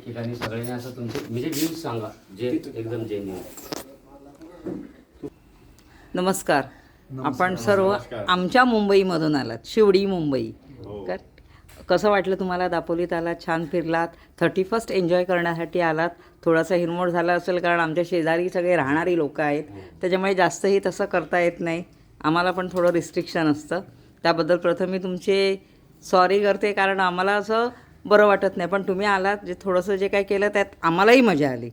ठिकाणी सगळ्यांनी असं तुमचे म्हणजे व्ह्यूज सांगा जे एकदम जेन्युइन. नमस्कार. आपण सर्व आमच्या मुंबईमधून आलात, शिवडी मुंबई. कसं वाटलं तुम्हाला? दापोलीत आलात, छान फिरलात, 31st एन्जॉय करण्यासाठी आलात. थोडासा हिरमोड झाला असेल कारण आमच्या शेजारी सगळे राहणारी लोकं आहेत, त्याच्यामुळे जास्तही तसं करता येत नाही. आम्हाला पण थोडं रिस्ट्रिक्शन असतं. त्याबद्दल प्रथम मी तुमचे सॉरी करते, कारण आम्हाला असं बरं वाटत नाही. पण तुम्ही आलात, जे थोडंसं जे काय केलं त्यात आम्हालाही मजा आली.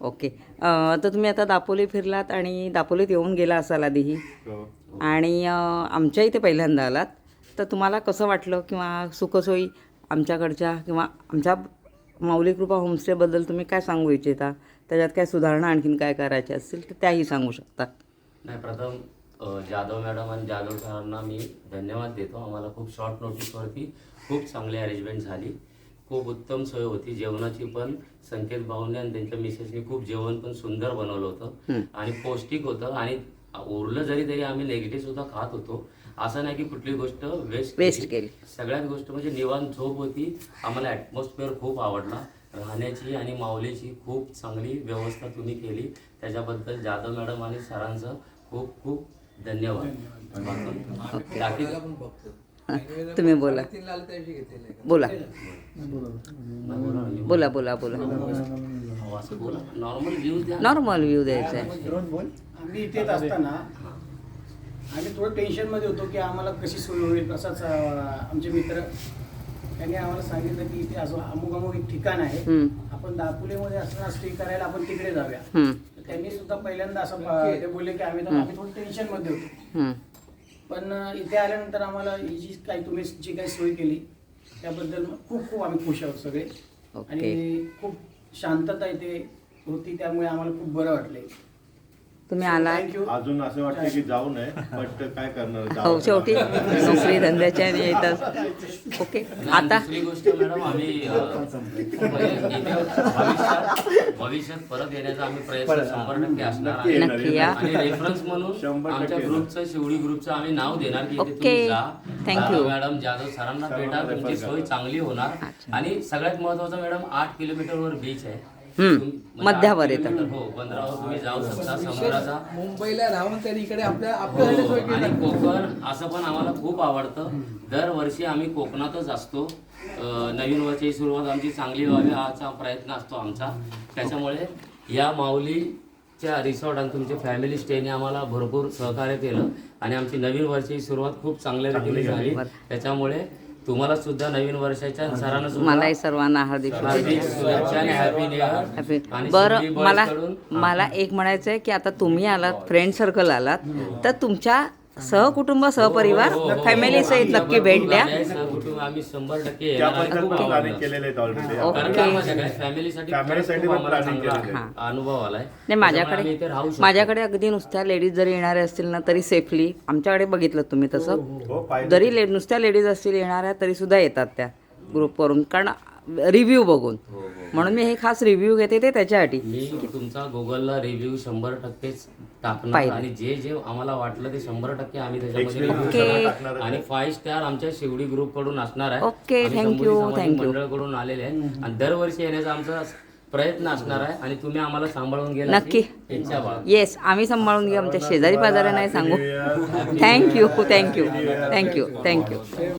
ओके. तर तुम्ही आता दापोली फिरलात आणि दापोलीत येऊन गेला असाल आधीही, आणि आमच्या इथे पहिल्यांदा आलात. तर तुम्हाला कसं वाटलं किंवा सुखसोयी आमच्याकडच्या किंवा आमच्या माऊली कृपा होमस्टेबद्दल तुम्ही काय सांगू इच्छिता? त्याच्यात काय सुधारणा आणखीन काय करायच्या असतील तर त्याही सांगू शकता. नाही, प्रथम जाधव मॅडम आणि जाधव सरांना मी धन्यवाद देतो. आम्हाला खूप शॉर्ट नोटीसवरती खूप चांगली अरेंजमेंट झाली, खूप उत्तम सोय होती जेवणाची पण. संकेत भाऊंनी आणि त्यांच्या मिसेसनी खूप जेवण पण सुंदर बनवलं होतं आणि पौष्टिक होतं. आणि उरलं जरी तरी आम्ही नेगेटिव्ह सुद्धा खात होतो. असं नाही की कुठली गोष्ट वेस्ट केली. सगळ्यात गोष्ट म्हणजे निवांत झोप होती. आम्हाला ॲटमॉस्फिअर खूप आवडला. राहण्याची आणि माऊलीची खूप चांगली व्यवस्था तुम्ही केली, त्याच्याबद्दल जाधव मॅडम आणि सरांचं खूप खूप धन्यवाद. तुम्ही बोला बोला बोला बोला बोला नॉर्मल व्ह्यू द्यायचा आहे. आम्ही इथेच असताना आम्ही थोडं टेन्शनमध्ये होतो की आम्हाला कशी सोय होईल. असाच आमचे मित्र त्यांनी आम्हाला सांगितलं की इथे असं अमुक एक ठिकाण आहे, आपण दापोलीमध्ये असताना स्टे करायला आपण तिकडे जाऊया. त्यांनी सुद्धा पहिल्यांदा असं ते बोलले की आम्ही थोडं टेन्शनमध्ये होतो. पण इथे आल्यानंतर आम्हाला ही जी काही तुम्ही जी काही सोय केली त्याबद्दल खूप खूप आम्ही खुश आहोत सगळे. आणि खूप शांतता इथे होती, त्यामुळे आम्हाला खूप बरं वाटलं. तुम्ही आला. अजून असं वाटतं की जाऊ नये, बट काय करणार, हो शेवटी नोकरी धंद्याच्या येतात. ओके. आता दुसरी गोष्ट मॅडम, आम्ही भविष्यात परत येण्याचा आम्ही प्रयत्न 100% असणार आहे. नक्की या. आणि रेफरन्स म्हणून आमच्या ग्रुपचं, शिवडी ग्रुपचं आम्ही नाव देणार की इथे ओके. तुम्ही जा. थँक्यू मॅडम जाधव सरांना भेटा, तुमची सोय चांगली होणार. आणि सगळ्यात महत्वाचं मॅडम, 8 किलोमीटरवर बीच आहे. मध्यावर येतं. हो, बंदरावर तुम्ही जाऊ शकता समुद्राचा. मुंबईला राहून तरी इकडे आपल्या आणि कोकण असं पण आम्हाला खूप आवडतं. दरवर्षी आम्ही कोकणातच असतो. नवीन वर्षाची सुरुवात आमची चांगली व्हावी हाचा प्रयत्न असतो आमचा. त्याच्यामुळे या माऊलीच्या रिसॉर्ट आणि तुमच्या फॅमिली स्टेने आम्हाला भरपूर सहकार्य केलं आणि आमची नवीन वर्षाची सुरुवात खूप चांगल्या रीतीने झाली. त्याच्यामुळे तुम्हाला सुद्धा नवीन वर्षाच्या सरांना मलाही सर्वांना हार्दिक शुभेच्छा आणि हॅपी न्यू इयर. बरं, मला एक म्हणायचं आहे की आता तुम्ही आलात, फ्रेंड सर्कल आलात, तर तुमच्या सहकुटुंब सहपरिवार फॅमिली सहित नक्की भेट द्या. आम्ही 100% फॅमिलीसाठी अनुभव आलाय. नाही, माझ्याकडे अगदी नुसत्या लेडीज जरी येणाऱ्या असतील ना तरी सेफली, आमच्याकडे बघितलं तुम्ही तसं, जरी नुसत्या लेडीज असतील येणाऱ्या तरी सुद्धा येतात त्या ग्रुपवरून, कारण रिव्ह्यू बघून. म्हणून मी हे खास रिव्ह्यू घेते ते त्याच्यासाठी. मी तुमचा गुगलला रिव्ह्यू 100% टाकणार आणि जे जे आम्हाला वाटलं ते 100% आम्ही त्याच्यामध्ये रिव्ह्यू आणि 5 स्टार आमच्या शिवडी ग्रुप कडून असणार आहे. Okay, thank you. मंडळकडून आलेले आहे आणि दरवर्षी येण्याचा आमचा प्रयत्न असणार आहे आणि तुम्ही आम्हाला सांभाळून घ्या. नक्की. येस, आम्ही सांभाळून घेऊ. आमच्या शेजारी पाजारी नाही सांगू. थँक्यू.